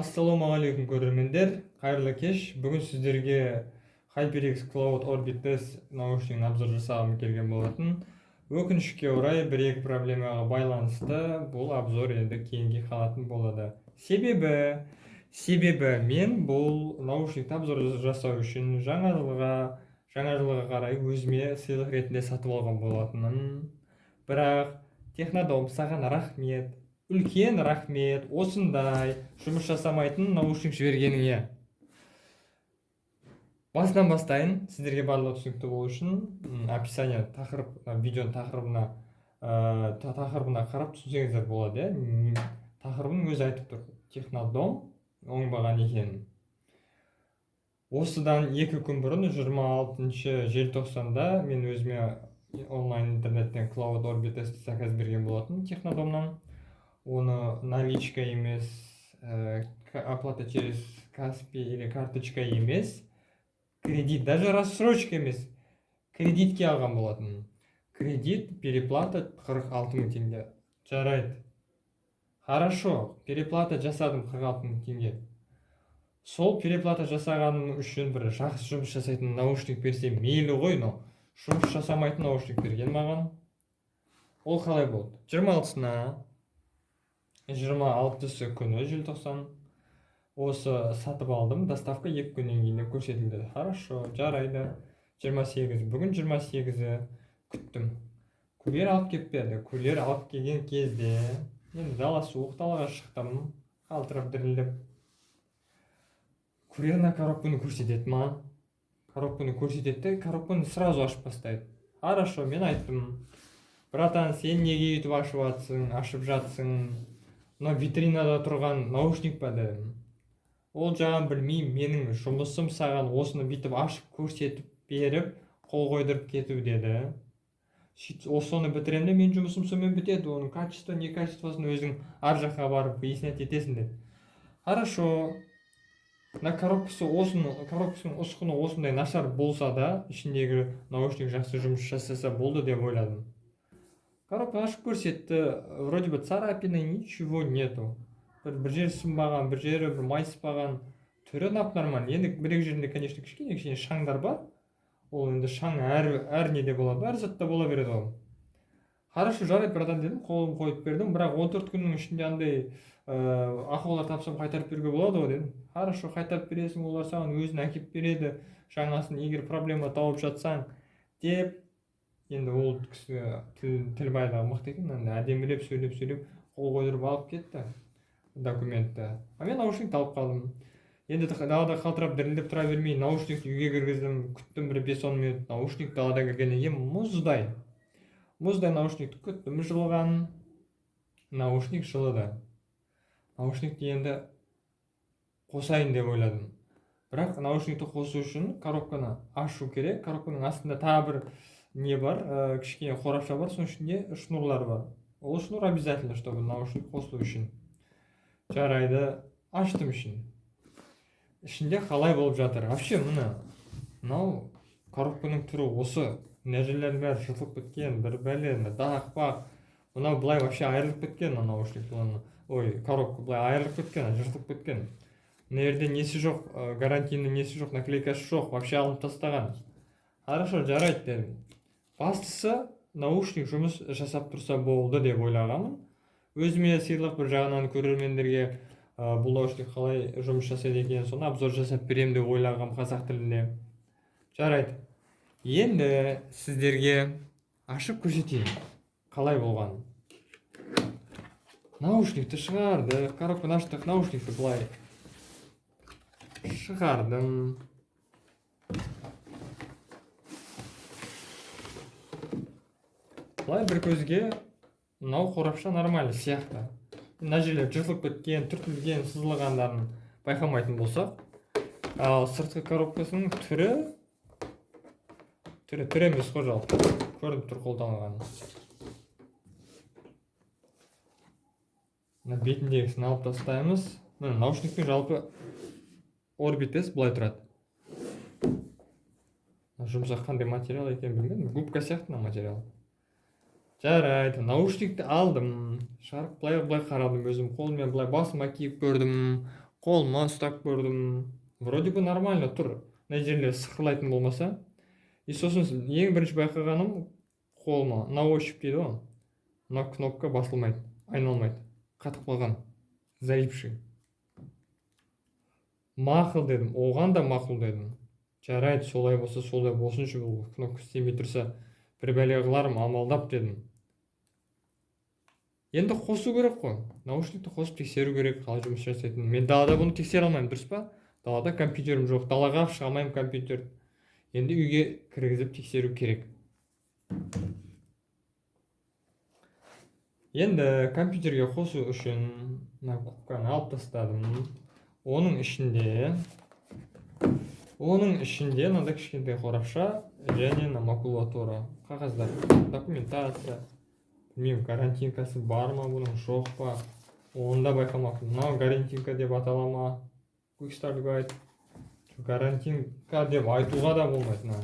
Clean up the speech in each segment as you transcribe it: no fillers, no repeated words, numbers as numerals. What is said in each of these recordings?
Ассалаумағалейкум көрермендер, қайырлы кеш. Бүгін сіздерге HyperX Cloud Orbit S наушнигін обзор жасағым келген болатын. Өкінішке орай бір-екі проблемаға байланысты бұл обзор енді кейінге қалатын болады. Себебі мен бұл наушникті обзор жасау үшін жаңа жылға қарай өзіме сыйлық ретінде сатып алған болатынмын. Бірақ Технодом саған рахмет. Үлкен рахмет осындай жұмыс жасамайтын наушник жібергеніңе. Басынан бастайын, сіздерге барлығы түсінікті болу үшін описание видеоның тақырыбына қарап түсінсеңіздер болады. Тақырыбын өзі айтып тұр. Технодом оңбаған екенін. Осыдан 2 күн бұрын 26 желтоқсанда мен өзіме онлайн интернеттен Cloud Orbit S заказ берген болатын Технодомнан. Оны наличка емес, оплата через Каспи или карточка емес, кредит, даже рассрочка емес, кредитке алған болатын. Кредит, переплата 46 000 теңге. Жарайды. Хорошо, переплата жасадым 46 000 теңге. Сол переплата жасағаным үшін бір жақсы жұмыс жасайтын наушник берсе мейлі ғой, но жұмыс жасамайтын наушник берген маған. Ол қалай болды? 26 күні желтоқсан осы сатып алдым. Доставка 2 күннен кейін көрсетілді. Хорошо, жарайды. 28, бүгін 28-і күттім. Курьер алып келіп берді. Курьер алып келген кезде мен дала суық далаға шықтым, қалтырап дірілдеп. Курьерна коробканы көрсетеді ма? Коробканы көрсетеді, коробканы сразу ашып бастайды. Хорошо, мен айттым: братан, сен неге өйтіп ашып жатсың? Но витринада тұрған наушник па дедім. Ол жағын білмеймін, менің жұмысым саған осыны бүйтіп ашып көрсетіп беріп, қол қойдырып кету деді. Осыны бітіремде, мен жұмысым сонымен бітеді, оның качество, не качествосын өзің ар жаққа барып выяснять етесің деді. Хорошо. Коробкасының ұсқыны осындай нашар болса да, ішіндегі наушник жақсы жұмыс жасаса болды деп ойладым. Коробка ашып көрсетті, вроде бы царапины, ничего нету. Бір жері сынбаған, бір жері майыспаған, түрі нормальный. Енді бір-екі жерінде, конечно, кішкене шаңдар бар. Ол енді шаң әр неде болады, әр затта бола береді ол. Хорошо, жарайды, братан дедім, қолым қойып бердім, бірақ 14 күннің ішінде андай ақаулар тапсам қайтарып беруге болады ғой дедім. Хорошо, қайтарып бересің, олар саған өзін әкеп береді, жаңасын егер проблема тауып жатсаң деп. Енді ол кісі тіл байлығы мықты екен, әдемілеп сөйлеп қол қойдырып алып кетті документті. Мен наушникті алып қалдым. Енді далада қалтырап дірілдеп тұра бермей наушникті үйге кіргіздім, күттім бір 5-10 минут. Наушник далада кіргеннен кейін мұздай наушникті күттім, жылыған. Наушник жылыды. Наушникті енді қосайын деп ойладым. Бірақ наушникті қосу үшін коробканы ашу керек. Коробканың астында тағы бір не бар, кішкене қорапша бар, соның ішінде шнурлар бар. Ол шнур обязательно, чтобы наушник қосылу үшін. Жарайды, аштым ішін. Ішінде қалай болып жатыр? Вообще мынау коробканың түрі осы. Мына жерлердің бәрі жыртылып кеткен, бір бәле, дақ-бақ. Мынау былай вообще айырылып кеткен, наушник. Коробка былай айырылып кеткен, жыртылып кеткен. Мына жерде несі жоқ, гарантийный несі жоқ, наклейкасы жоқ, вообще алынып тастаған. Хорошо, жарайды дедім. Бастысы, наушник жұмыс жасап тұрса болды деп ойлағанмын. Өзіме сыйлық бір жағынан көрермендерге бұл наушник қалай жұмыс жасайды екен, соны обзор жасап берем деп ойлағам қазақ тілінде. Жарайды. Енді сіздерге ашып көрсетейін қалай болған. Наушникті шығарды, коробканы аштық, наушникті былай шығардым. Былай бір көзге мынау қорапша нормальный сияқты. Мына жерлер жыртылып кеткен, түртілген, сызылғандарын байқамайтын болсақ, ал сыртқы коробкасының түрі емес қой, жалпы көрініп тұр қолданылған. Мына бетіндегісін алып тастаймыз. Мына наушниктің жалпы Orbit S былай тұрады. Жұмсақ қандай материал екен білмедім, губка сияқты материал. Жарайды, наушникті алдым, шығарып былай қарадым, өзім қолыммен былай басыма киіп көрдім, қолыма ұстап көрдім, вроде бы нормально тұр, мына жерлер сықырлайтын болмаса. И сосын ең бірінші байқағаным, қолыма на ощупь дейді ғой, мына кнопка басылмайды, айналмайды, қатып қалған, залипший. Мақұл дедім, оған да мақұл дедім. Жарайды, солай болса солай болсыншы, бұл кнопка істемей тұрса бір бәле қылармын, амалдап дедім. Енді қосу керек қой, наушникті қосып тексеру керек, қалай жұмыс жасайтынын. Мен далада бұны тексере алмаймын, дұрыс па? Далада компьютерім жоқ, далаға шыға алмаймын компьютер. Енді үйге кіргізіп тексеру керек. Енді компьютерге қосу үшін мына губканы алып тастадым. Оның ішінде мынандай кішкентай қорапша және макулатура, қағаздар, документация, білмеймін, карантинкасы бар ма бұның, жоқ па, оны да байқамаппын. Мынау карантинка деп атала ма, Quick Start Guide, карантинка деп айтуға да болмайды.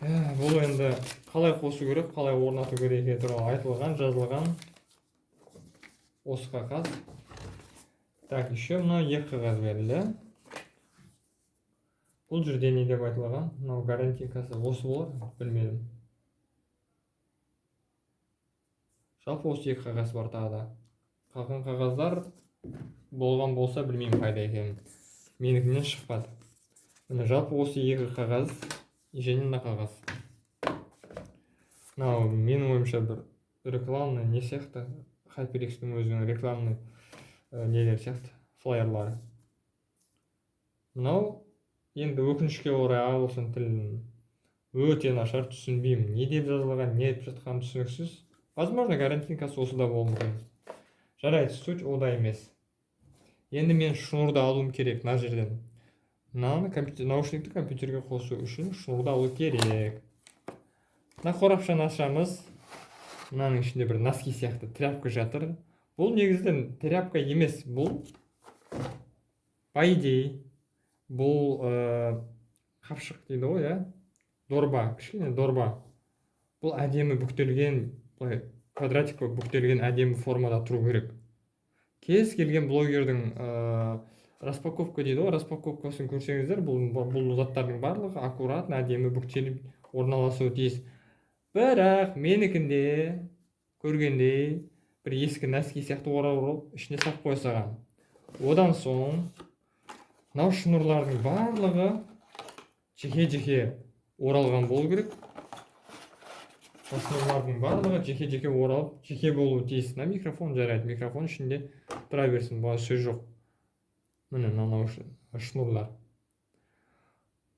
Бұл енді қалай қосу керек, қалай орнату керек туралы айтылған, жазылған осы қағаз. Так, еще мына екі қағаз берілді. Бұл жерде не деп айтылған? Мынау гарантинкасы осы болар, білмедім. Жалпы осы екі қағаз бар тағы да. Қалған қағаздар болған болса білмеймін қайда екенін. Менікінен шықпады. Міне жалпы осы екі қағаз және мына қағаз. Мынау менің ойымша бір рекламный не сияқты, HyperX-тің өзінің рекламный нелер сияқты, флайерлары. Мынау енді өкінішке орай ағылшын тілін өте нашар, түсінбеймін. Не деп жазылған, не етіп жатқан түсініксіз. Возможно, карантинкасы осы да болуы мүмкін. Жарайды, суть ода емес. Енді мен шнурды алуым керек мына жерден. Мынаны наушникті компьютерге қосу үшін шнурды алу керек. Мына қорапшаны ашамыз. Мынаның ішінде бір носки сияқты тряпка жатыр. Бұл негізінен тряпка емес, бұл по идее бұл қапшық дейді ғой, дорба, кішкене дорба. Бұл әдемі бүктелген, квадратик бүктелген әдемі формада тұру керек. Кез келген блогердің распаковка дейді ғой, распаковкасын көрсеңіздер, бұл заттардың барлығы аккуратно әдемі бүктеліп орналасуы тиіс. Бірақ менікінде көргендей бір ескі носки сияқты оралып ішіне сап қойсаған. Одан соң мынау шнурлардың барлығы жеке-жеке оралған болу керек. Шнурлардың барлығы жеке-жеке оралып, жеке болуы тиіс. Мына микрофон жарайды, микрофон ішінде тұра берсін, бұл сөз жоқ. Міне мынау шнурлар.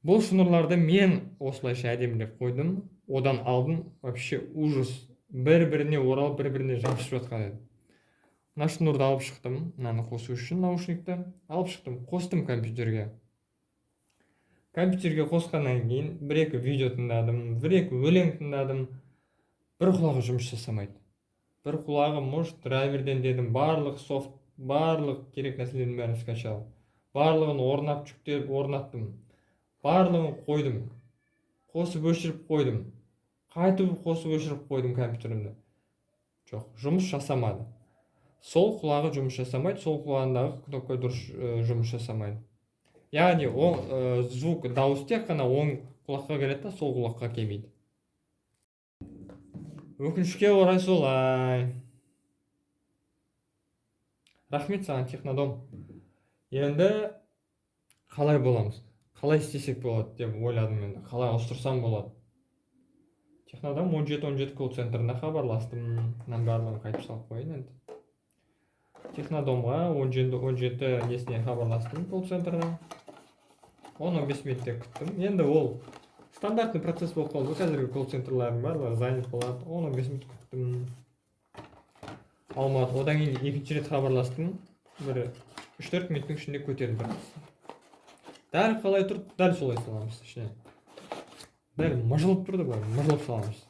Бұл шнурларды мен осылайша әдемілеп қойдым. Одан алдын вообще ужас. Бір-біріне оралып, бір-біріне жабысып жатқан еді. Мына шнурды алып шықтым, мынаны қосу үшін наушникті алып шықтым, қостым компьютерге. Компьютерге қосқаннан кейін бір-екі видео тыңдадым, бір-екі өлең тыңдадым. Бір құлағы жұмыс жасамайды. Бір құлағы может драйверден дедім, барлық софт, барлық керек нәрселердің бәрін скачал. Барлығын орнап жүктеліп орнаттым. Барлығын қойдым. Қосып өшіріп қойдым. Қайтып қосып өшіріп қойдым компьютерімді. Жоқ, жұмыс жасамады. Сол құлағы жұмыс жасамайды, сол құлағындағы кнопка дұрыс жұмыс жасамайды. Яғни звук, дауыс тек қана оң құлаққа келеді, сол құлаққа келмейді. Өкінішке орай солай. Рахмет саған, Технодом. Енді қалай боламыз? Қалай істесек болады деп ойладым енді. Қалай ауыстырсам болады? Технодом 17-17 колл-центріне хабарластым. Мынаны барлығын қайтып салып қойын енді. Технодомға 17 несіне хабарластым, колл-центріне. 10-15 минутте күттім. Енді ол стандартный процесс болып қалды. Қазіргі колл-центрлардың барлығы занят болады. 10-15 минут күттім. Алмады. Одан кейін екінші рет хабарластым. Бір 3-4 минуттың ішінде көтерілді. Дәл қалай тұрды, дәл солай саламыз ішіне. Дәл мыжылып тұрды ғой, мыжылып саламыз.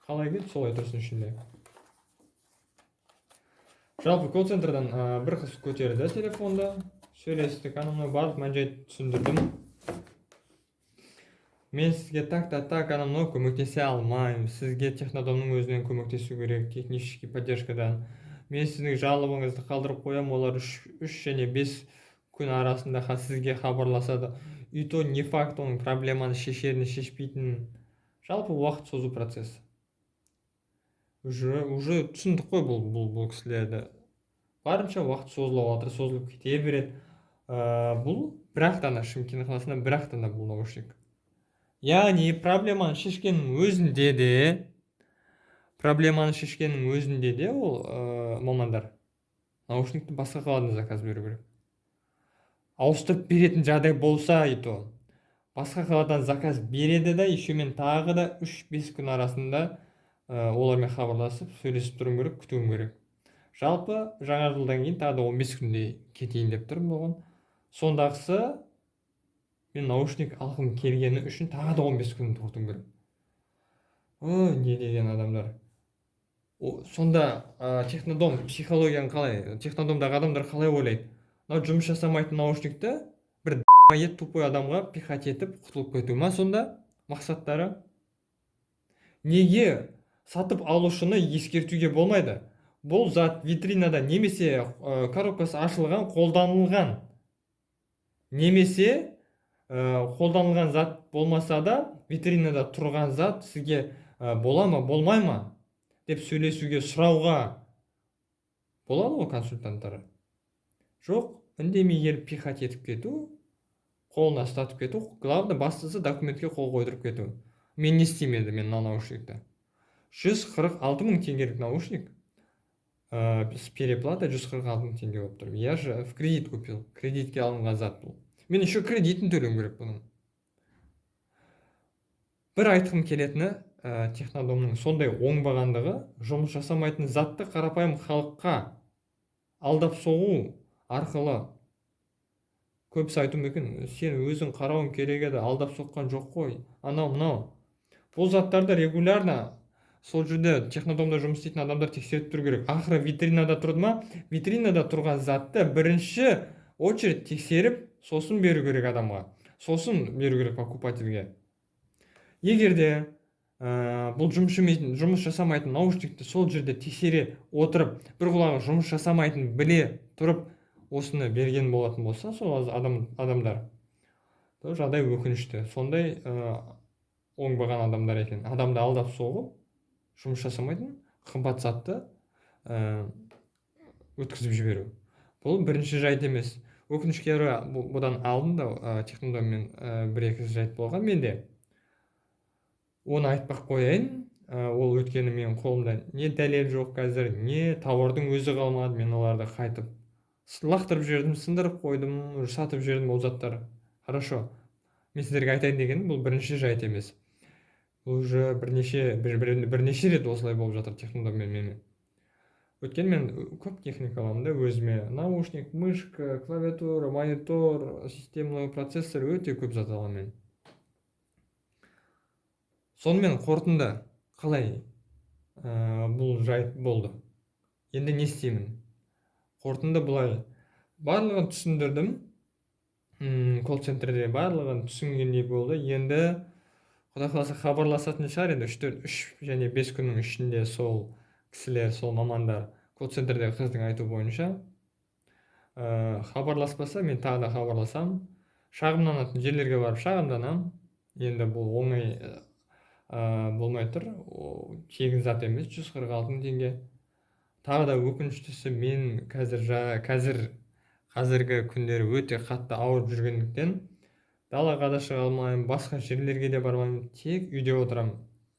Қалай келді, солай тұрсын ішінде. Жалпы колл-центрдан бір қыз көтерді телефонда. Сөйлестік, ананы барлық мән-жайды түсіндірдім. мен сізге так анау мынау көмектесе алмаймын, сізге технодомның өзінен көмектесу керек, технический поддержкадан. Мен сіздің жалобыңызды қалдырып қоямын, олар үш және 5 күн арасында сізге хабарласады. И то не факт оның проблеманы шешерін шешпейтінін. Жалпы уақыт созу процесі. Уже түсіндік қой бұл кісілерді. Барынша уақыт созылып кете береді. Бұл бірақ тана Шымкент қаласында бірақ тана бұл наушник. Яғни проблеманы шешкеннің өзінде де ол мамандар наушникті басқа қаладан заказ беру керек. Ауыстырып беретін жағдай болса, и то басқа қаладан заказ береді да, еще мен тағы да 3-5 күн арасында олармен хабарласып сөйлесіп тұруым керек, күтуім керек. Жалпы жаңа жылдан кейін тағы да 15 күндей кетейін деп тұрмын оған. Сондағысы мен наушник алғым келгені үшін тағы да 15 күн тоқтым керек. Не деген адамдар. Сонда технодом психологияны қалай, технодомдағы адамдар қалай ойлайды? Мынау жұмыс жасамайтын наушникті бір тупой адамға пихать етіп құтылып кету ма сонда мақсаттары? Неге сатып алушыны ескертуге болмайды? Бұл зат витринада немесе коробкасы ашылған, қолданылған, немесе қолданылған зат болмаса да витринада тұрған зат сізге бола ма, болмай ма деп сөйлесуге, сұрауға болады ғой консультанттары. Жоқ, үндемей келіп пихать етіп кету, қолына ұстатып кету, главное бастысы документке қол қойдырып кету. Мен не істемеді, мен наушникті 146 000 теңгелік наушник, с переплата 146 000 теңге болып тұр. Я же в кредит купил, кредитке алынған зат бұл. Мен еще кредитін төлеуім керек бұның. Бір айтқым келетіні, технодомның сондай оңбағандығы, жұмыс жасамайтын затты қарапайым халыққа алдап соғу арқылы. Көбісі айту мүмкін, сен өзің қарауың керек еді, алдап соққан жоқ қой, анау мынау. Бұл заттарды регулярно сол жерде технодомда жұмыс істейтін адамдар тексеріп тұру керек. Ақыры витринада тұрды ма, витринада тұрған затты бірінші очередь тексеріп, сосын беру керек адамға, сосын беру керек покупательге. Егерде бұл жұмыс жасамайтын наушникті сол жерде тексере отырып, бір құлағы жұмыс жасамайтын біле тұрып, осыны берген болатын болса, сол адамдар, жағдай өкінішті. Сондай оңбаған адамдар екен. Адамды алдап соғып, жұмыс жасамайтын қымбат затты өткізіп жіберу. Бұл бірінші жайт емес. Өкінішке орай бұдан алдын да технодоммен 1-2 жайт болған менде. Оны айтпақ қояйын, ол өткені менің қолымда не дәлел жоқ қазір, не тауардың өзі қалмады, мен оларды қайтып лақтырып жібердім, сындырып қойдым, сатып жібердім ол заттар. Хорошо. Мен сіздерге айтайын дегенім, бұл бірінші жайт емес. Бұл уже бірнеше рет осылай болып жатыр технодоммен менімен. Өткен мен көп техника аламын да өзіме. Наушник, мышка, клавиатура, монитор, системный процессор, өте көп зат аламын мен. Сонымен қорытынды қалай бұл жайт болды? Енді не істеймін? Қорытынды бұлай. Барлығын түсіндірдім. Колл-центрде барлығын түсінгендей болды. Енді Құдай қаласа хабарласатын шығар, енді 3 және 5 күннің ішінде сол кісілер, сол мамандар колл-центрдегі қыздың айту бойынша хабарласпаса, мен тағы да хабарласам. Шағымданатын жерлерге барып шағымданам. Енді бұл оңай болмай тұр, тегін зат емес, 146 000 теңге. Тағы да өкініштісі, мен қазіргі күндері өте қатты ауырып жүргендіктен далаға да шыға алмаймын, басқа жерлерге де бармаймын, тек үйде отырамын.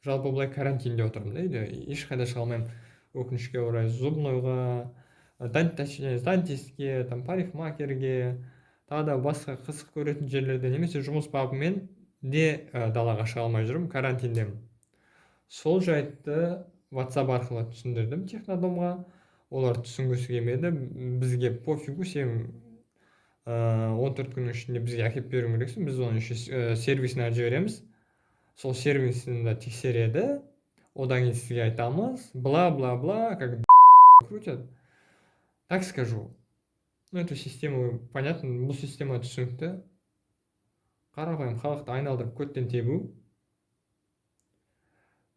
Жалпы былай карантинде отырмын да, үйде ешқайда шыға алмаймын. Өкінішке орай зубнойға, дантистке, парикмахерге, тағы да басқа қызық көретін жерлерде немесе жұмыс бабымен де далаға шыға алмай жүрмін, карантиндемін. Сол жайтты WhatsApp арқылы түсіндірдім технодомға. Олар түсінгісі келмеді. Бізге пофигу, сен 14 күннің ішінде бізге әкеліп беруің керексің, біз оны сервисіне жібереміз. Сол сервисінде тексереді, одан кейін сізге айтамыз, бла-бла-бла, как крутят. Так скажу. Эту систему, понятно, бұл система түсінікті. қарапайым халықты айналдырып көттен тебу.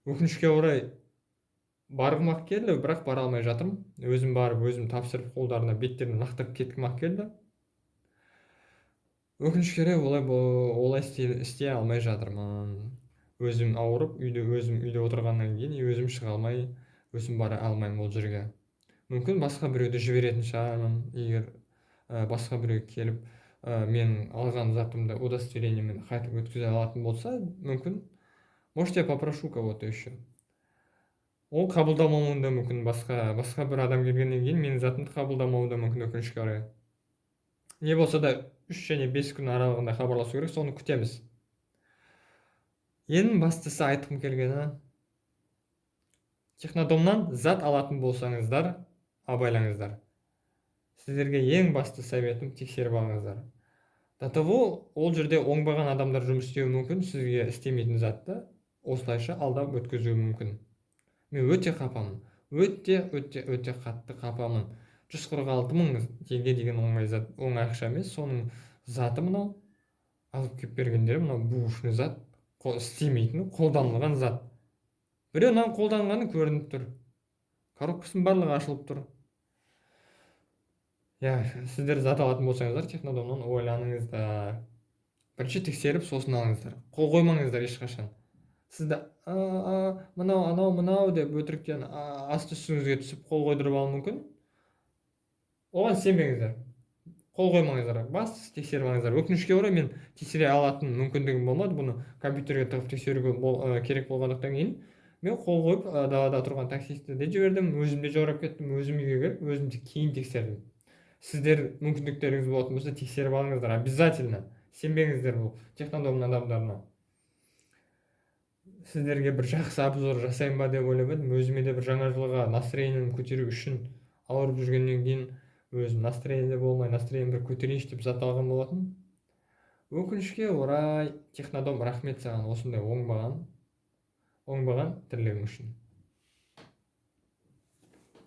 Өкінішке орай барғым ақ келді, бірақ бара алмай жатырмын. Өзім барып, өзім тапсырып, қолдарына беттерін лақтырып кеткім ақ келді. Өкінішке орай олай істей алмай жатырмын. Өзім ауырып, өзім үйде отырғаннан кейін өзім шыға алмай, өзім бара алмаймын ол жерге. Мүмкін басқа біреуді жіберетін шығармын, егер басқа біреу келіп мен алған затымды удостоверениемен қайтып өткізе алатын болса, мүмкін, может, я попрошу кого-то еще. Ол қабылдамауы да мүмкін, басқа бір адам келгеннен кейін менің затымды қабылдамауы да мүмкін, өкінішке орай. Не болса да 3 және 5 күн аралығында хабарласу керек, соны күтеміз. Ең бастысы айтқым келгені, Технодомнан зат алатын болсаңыздар, абайлаңыздар. Сіздерге ең басты советім тексеріп алыңыздар. До того, ол жерде оңбаған адамдар жұмыс істеуі мүмкін, сізге істемейтін затты осылайша алдап өткізуі мүмкін. Мен өте қапамын. Өте қатты қапамын. 146 мың теңге деген оңай ақша емес, соның заты мынау. Алып келіп бергендері мынау бушный зат, істемейтін, қолданылған зат. Біреуінен қолданғаны көрініп тұр. Коробкасының барлығы ашылып тұр. Сіздер зат алатын болсаңыздар, Технодомнан ойланыңыздар. Бірінші тексеріп, сосын алыңыздар. Қол қоймаңыздар ешқашан. Сізді мынау деп өтіріктен асты үстіңізге түсіп қол қойдырып алуы мүмкін. Оған сенбеңіздер. Қол қоймаңыздар. Бастысы тексеріп алыңыздар. Өкінішке орай мен тексере алатын мүмкіндігім болмады. Бұны компьютерге тығып тексеруге керек болғандықтан кейін мен қол қойып далада тұрған таксистті де жібердім, өзім де жаурап кеттім, өзім үйге келіп, өзім кейін тексердім. Сіздер мүмкіндіктеріңіз болатын болса, тексеріп алыңыздар, обязательно. Сенбеңіздер бұл Технодомның адамдарына. Сіздерге бір жақсы обзор жасайын ба деп ойлап едім. Өзіме де бір жаңа жылға настроениемді көтеру үшін ауырып жүргеннен кейін өзім настроениеде болмай, настроениемді бір көтерейінші деп зат алған болатын. Өкінішке орай, Технодом рахмет саған осындай оңбаған тірлігің үшін.